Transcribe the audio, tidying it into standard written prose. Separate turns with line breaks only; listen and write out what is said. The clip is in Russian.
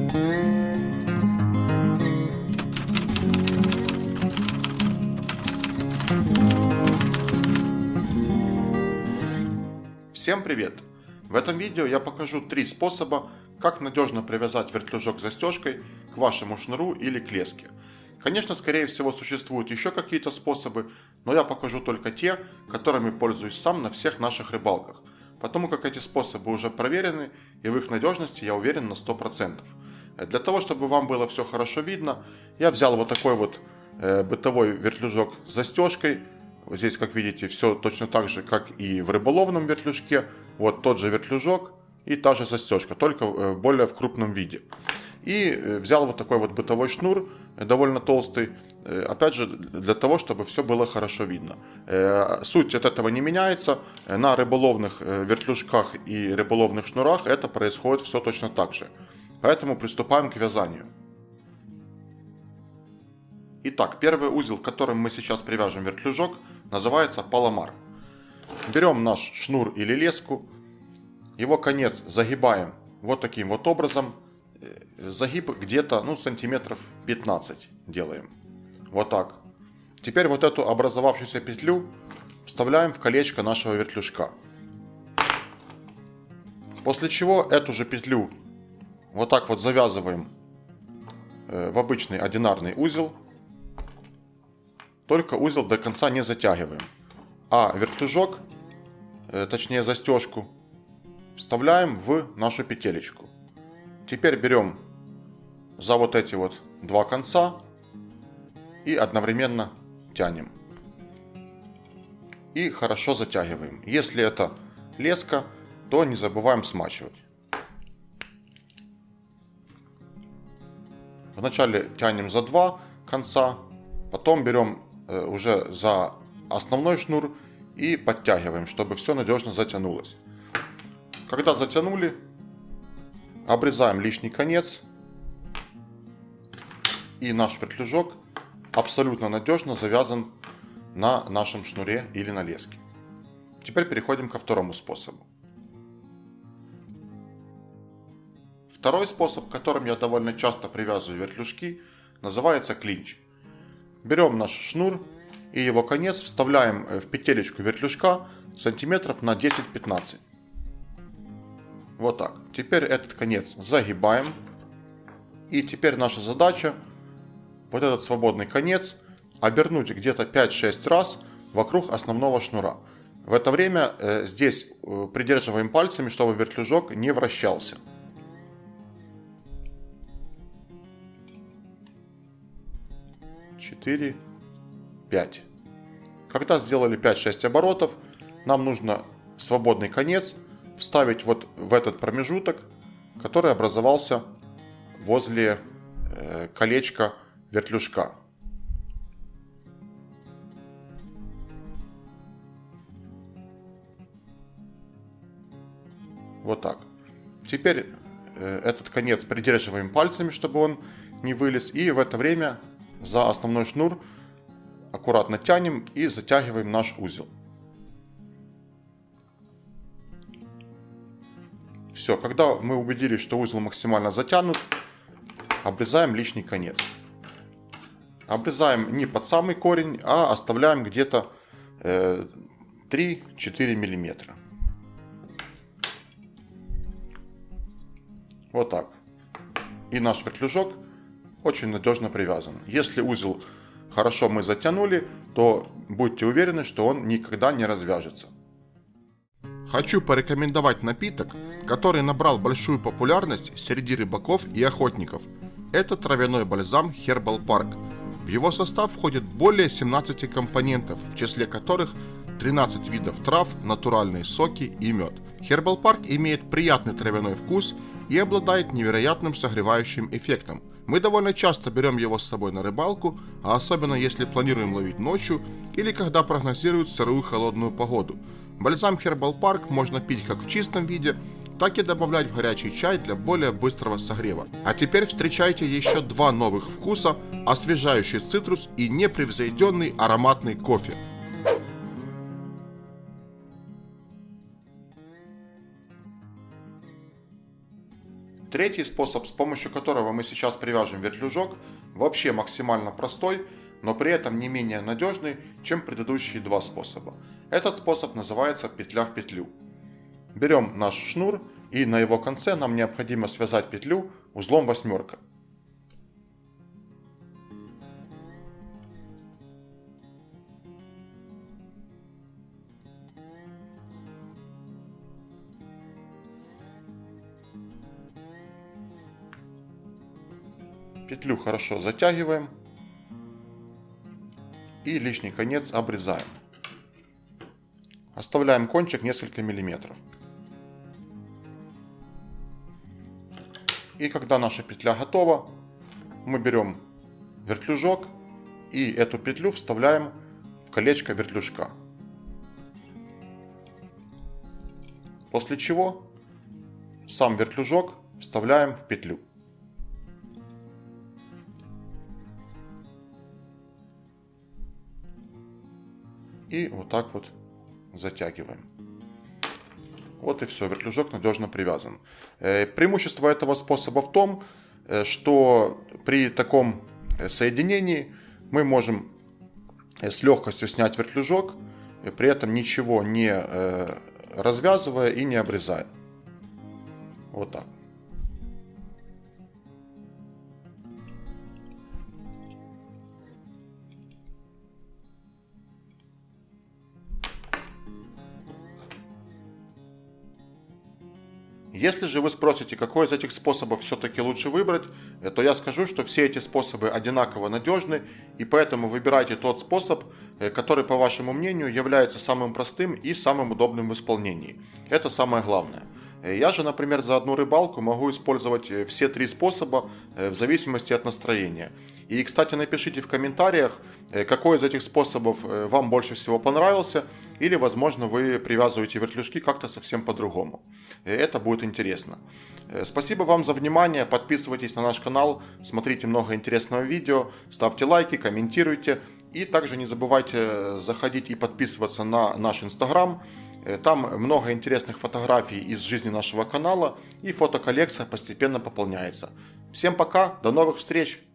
Всем привет! В этом видео я покажу 3 способа, как надежно привязать вертлюжок застежкой к вашему шнуру или к леске. Конечно, скорее всего существуют еще какие-то способы, но я покажу только те, которыми пользуюсь сам на всех наших рыбалках, потому как эти способы уже проверены и в их надежности я уверен на 100%. Для того, чтобы вам было все хорошо видно, я взял вот такой вот бытовой вертлюжок с застежкой. Здесь, как видите, все точно так же, как и в рыболовном вертлюжке. Вот тот же вертлюжок и та же застежка, только более в крупном виде. И взял вот такой вот бытовой шнур, довольно толстый, опять же, для того, чтобы все было хорошо видно. Суть от этого не меняется. На рыболовных вертлюжках и рыболовных шнурах это происходит все точно так же. Поэтому приступаем к вязанию. Итак, первый узел, которым мы сейчас привяжем вертлюжок, называется паломар. Берем наш шнур или леску, его конец загибаем вот таким вот образом. Загиб где-то сантиметров 15 делаем. Вот так. Теперь вот эту образовавшуюся петлю вставляем в колечко нашего вертлюжка. После чего эту же петлю вот так вот завязываем в обычный одинарный узел. Только узел до конца не затягиваем. А вертлюжок, точнее застежку, вставляем в нашу петелечку. Теперь берем за вот эти вот два конца и одновременно тянем. И хорошо затягиваем. Если это леска, то не забываем смачивать. Вначале тянем за два конца, потом берем уже за основной шнур и подтягиваем, чтобы все надежно затянулось. Когда затянули, обрезаем лишний конец, и наш вертлюжок абсолютно надежно завязан на нашем шнуре или на леске. Теперь переходим ко второму способу. Второй способ, которым я довольно часто привязываю вертлюжки, называется клинч. Берем наш шнур и его конец вставляем в петелечку вертлюжка сантиметров на 10-15. Вот так. Теперь этот конец загибаем. И теперь наша задача вот этот свободный конец обернуть где-то 5-6 раз вокруг основного шнура. В это время здесь придерживаем пальцами, чтобы вертлюжок не вращался. Четыре, 5. Когда сделали 5-6 оборотов, нам нужно свободный конец вставить вот в этот промежуток, который образовался возле колечка вертлюжка. Вот так. Теперь этот конец придерживаем пальцами, чтобы он не вылез, и в это время за основной шнур аккуратно тянем и затягиваем наш узел. Все, когда мы убедились, что узел максимально затянут, обрезаем лишний конец. Обрезаем не под самый корень, а оставляем где-то 3-4 мм. Вот так. И наш вертлюжок очень надежно привязан. Если узел хорошо мы затянули, то будьте уверены, что он никогда не развяжется. Хочу порекомендовать напиток, который набрал большую популярность среди рыбаков и охотников. Это травяной бальзам Herbal Park. В его состав входит более 17 компонентов, в числе которых 13 видов трав, натуральные соки и мед. Herbal Park имеет приятный травяной вкус и обладает невероятным согревающим эффектом. Мы довольно часто берем его с собой на рыбалку, а особенно если планируем ловить ночью или когда прогнозируют сырую холодную погоду. Бальзам Herbal Park можно пить как в чистом виде, так и добавлять в горячий чай для более быстрого согрева. А теперь встречайте еще два новых вкуса: освежающий цитрус и непревзойденный ароматный кофе. Третий способ, с помощью которого мы сейчас привяжем вертлюжок, вообще максимально простой, но при этом не менее надежный, чем предыдущие два способа. Этот способ называется петля в петлю. Берем наш шнур, и на его конце нам необходимо связать петлю узлом 8. Петлю хорошо затягиваем и лишний конец обрезаем. Оставляем кончик несколько миллиметров. И когда наша петля готова, мы берем вертлюжок и эту петлю вставляем в колечко вертлюжка. После чего сам вертлюжок вставляем в петлю. И вот так вот затягиваем. Вот и все, вертлюжок надежно привязан. Преимущество этого способа в том, что при таком соединении мы можем с легкостью снять вертлюжок, при этом ничего не развязывая и не обрезая. Вот так. Если же вы спросите, какой из этих способов все-таки лучше выбрать, то я скажу, что все эти способы одинаково надежны, и поэтому выбирайте тот способ, который, по вашему мнению, является самым простым и самым удобным в исполнении. Это самое главное. Я же, например, за одну рыбалку могу использовать все три способа в зависимости от настроения. И, кстати, напишите в комментариях, какой из этих способов вам больше всего понравился, или, возможно, вы привязываете вертлюжки как-то совсем по-другому. Это будет интересно. Спасибо вам за внимание, подписывайтесь на наш канал, смотрите много интересного видео, ставьте лайки, комментируйте. И также не забывайте заходить и подписываться на наш Инстаграм. Там много интересных фотографий из жизни нашего канала, и фотоколлекция постепенно пополняется. Всем пока, до новых встреч!